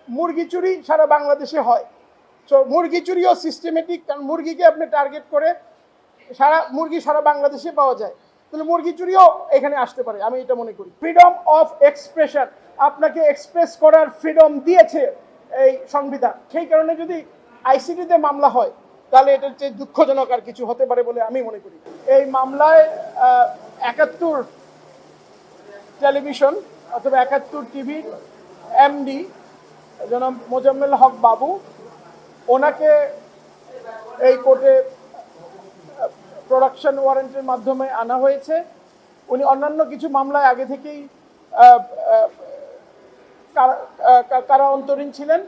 মুরগি চুরি সারা বাংলাদেশে হয়। তো মুরগি চুরিও সিস্টেমেটিক, কারণ মুরগিকে আপনি টার্গেট করে মুরগি সারা বাংলাদেশে পাওয়া যায়, তাহলে মুরগি চুরিও এখানে আসতে পারে, আমি এটা মনে করি। ফ্রিডম অফ এক্সপ্রেশন, আপনাকে এক্সপ্রেস করার ফ্রিডম দিয়েছে এই সংবিধান। সেই কারণে যদি আইসিটিতে মামলা হয় তাহলে এটার চেয়ে দুঃখজনক আর কিছু হতে পারে বলে আমি মনে করি। এই মামলায় ৭১ টেলিভিশন অথবা ৭১ টিভির এমডি জনাব মোজাম্মেল হক বাবু, ওনাকে এই কোর্টে প্রোডাকশন ওয়ারেন্টের মাধ্যমে আনা হয়েছে। উনি অন্যান্য কিছু মামলায় আগে থেকেই কারা অন্তরীণ ছিলেন,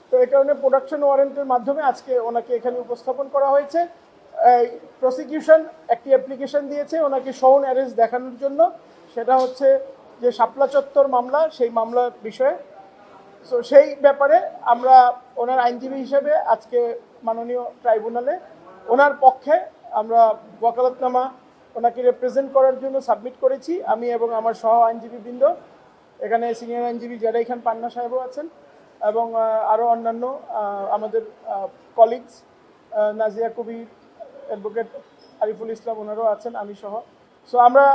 তো এই কারণে প্রোডাকশন ওয়ারেন্টের মাধ্যমে আজকে ওনাকে এখানে উপস্থাপন করা হয়েছে। প্রসিকিউশন একটি অ্যাপ্লিকেশন দিয়েছে ওনাকে শোন অ্যারেস্ট দেখানোর জন্য, সেটা হচ্ছে যে শাপলা চত্বর মামলা, সেই মামলার বিষয়ে। সো সেই ব্যাপারে আমরা ওনার আইনজীবী হিসেবে আজকে মাননীয় ট্রাইব্যুনালে ওনার পক্ষে আমরা ওয়াকালতনামা ওনাকে রিপ্রেজেন্ট করার জন্য সাবমিট করেছি, আমি এবং আমার সহ আইনজীবীবৃন্দ। এখানে সিনিয়র আইনজীবী জারাই খান পান্না সাহেবও আছেন এবং আরও অন্যান্য আমাদের কলিগস নাজিয়া কবির, অ্যাডভোকেট আরিফুল ইসলাম, ওনারাও আছেন, আমি সহ। সো আমরা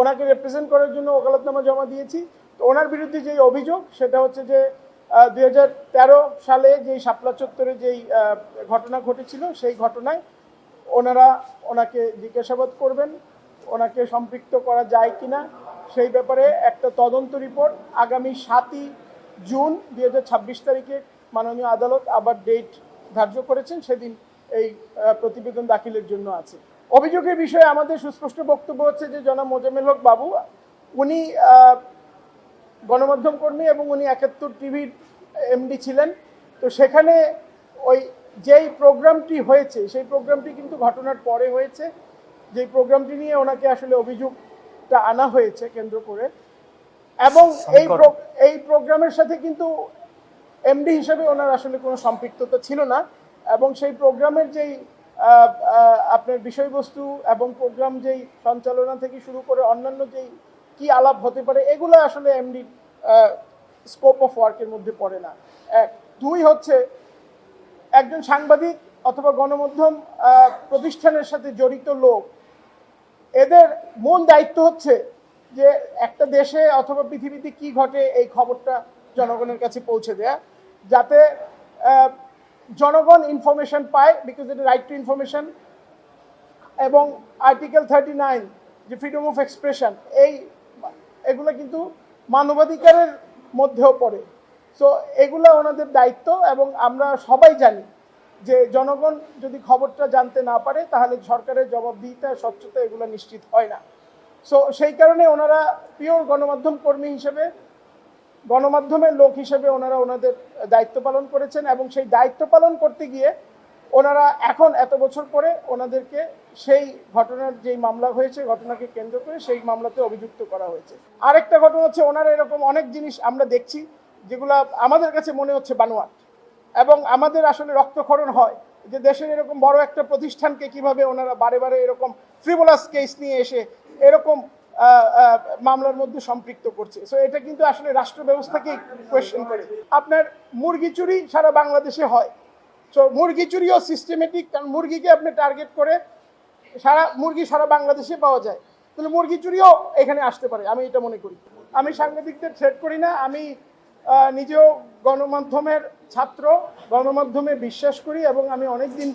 ওনাকে রিপ্রেজেন্ট করার জন্য ওকালতনামা জমা দিয়েছি। তো ওনার বিরুদ্ধে যেই অভিযোগ সেটা হচ্ছে যে 2013 সালে যেই শাপলা চত্বরে যেই ঘটনা ঘটেছিল, সেই ঘটনায় ওনাকে জিজ্ঞাসাবাদ করবেন, ওনাকে সম্পৃক্ত করা যায় কিনা সেই ব্যাপারে একটা তদন্ত রিপোর্ট আগামী 7ই জুন 2026 তারিখে মাননীয় আদালত আবার ডেট ধার্য করেছেন, সেদিন এই প্রতিবেদন দাখিলের জন্য আছে। অভিযোগের বিষয়ে আমাদের সুস্পষ্ট বক্তব্য হচ্ছে যে জনাব মোজাম্মেল হক বাবু, উনি গণমাধ্যম কর্মী এবং উনি ৭১ টিভির এমডি ছিলেন। তো সেখানে ওই যেই প্রোগ্রামটি হয়েছে সেই প্রোগ্রামটি কিন্তু ঘটনার পরে হয়েছে, যেই প্রোগ্রামটি নিয়ে ওনাকে আসলে অভিযোগটা আনা হয়েছে কেন্দ্র করে, এবং এই প্রোগ্রামের সাথে কিন্তু এমডি হিসেবে ওনার আসলে কোনো সম্পৃক্ততা ছিল না, এবং সেই প্রোগ্রামের যেই আপনার বিষয়বস্তু এবং প্রোগ্রাম যেই সঞ্চালনা থেকে শুরু করে অন্যান্য যেই কি আলাপ হতে পারে, এগুলো আসলে এমডির স্কোপ অফ ওয়ার্কের মধ্যে পড়ে না। এক, দুই হচ্ছে একজন সাংবাদিক অথবা গণমাধ্যম প্রতিষ্ঠানের সাথে জড়িত লোক, এদের মূল দায়িত্ব হচ্ছে যে একটা দেশে অথবা পৃথিবীতে কি ঘটে এই খবরটা জনগণের কাছে পৌঁছে দেয়া, যাতে জনগণ ইনফরমেশন পায়, because it right two information. এবং আর্টিকেল 39 যে ফ্রিডম অফ এক্সপ্রেশন, এগুলো কিন্তু মানবাধিকারের মধ্যেও পড়ে। সো এগুলো ওনাদের দায়িত্ব, এবং আমরা সবাই জানি যে জনগণ যদি খবরটা জানতে না পারে তাহলে সরকারের জবাবদিহিতা, স্বচ্ছতা এগুলো নিশ্চিত হয় না। সো সেই কারণে ওনারা পিওর গণমাধ্যম কর্মী হিসেবে, গণমাধ্যমের লোক হিসেবে ওনারা ওনাদের দায়িত্ব পালন করেছেন, এবং সেই দায়িত্ব পালন করতে গিয়ে ওনারা এখন এত বছর পরে ওনাদেরকে সেই ঘটনার যেই মামলা হয়েছে, ঘটনাকে কেন্দ্র করে সেই মামলাতে অভিযুক্ত করা হয়েছে। আরেকটা ঘটনা হচ্ছে ওনারা এরকম অনেক জিনিস আমরা দেখছি যেগুলো আমাদের কাছে মনে হচ্ছে বানোয়াট, এবং আমাদের আসলে রক্তক্ষরণ হয় যে দেশের এরকম বড় একটা প্রতিষ্ঠানকে কিভাবে ওনারা বারে বারে এরকম ফ্রিভোলাস কেস নিয়ে এসে এরকম মামলার মধ্যে সম্পৃক্ত করছে। সো এটা কিন্তু আসলে রাষ্ট্র ব্যবস্থাকে কোয়েশ্চেন করে। আপনার মুরগি চুরি সারা বাংলাদেশে হয়। সো মুরগি চুরিও সিস্টেমেটিক, কারণ মুরগিকে আপনি টার্গেট করে মুরগি সারা বাংলাদেশে পাওয়া যায়, তাহলে মুরগি চুরিও এখানে আসতে পারে, আমি এটা মনে করি। আমি সাংবাদিকদের থ্রেট করি না, আমি নিজেও গণমাধ্যমের ছাত্র, গণমাধ্যমে বিশ্বাস করি, এবং আমি অনেকদিন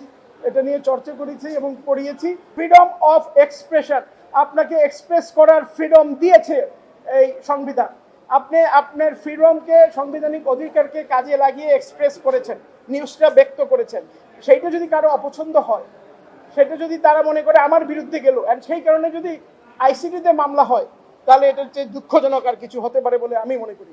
এটা নিয়ে চর্চা করেছি এবং পড়িয়েছি। ফ্রিডম অফ এক্সপ্রেশন, আপনাকে এক্সপ্রেস করার ফ্রিডম দিয়েছে এই সংবিধান। আপনি আপনার ফ্রিডমকে, সাংবিধানিক অধিকারকে কাজে লাগিয়ে এক্সপ্রেস করেছেন, নিউজটা ব্যক্ত করেছেন। সেইটা যদি কারো অপছন্দ হয়, সেটা যদি তারা মনে করে আমার বিরুদ্ধে গেল, অ্যান্ড সেই কারণে যদি আইসিটিতে মামলা হয় তাহলে এটার চেয়ে দুঃখজনক আর কিছু হতে পারে বলে আমি মনে করি।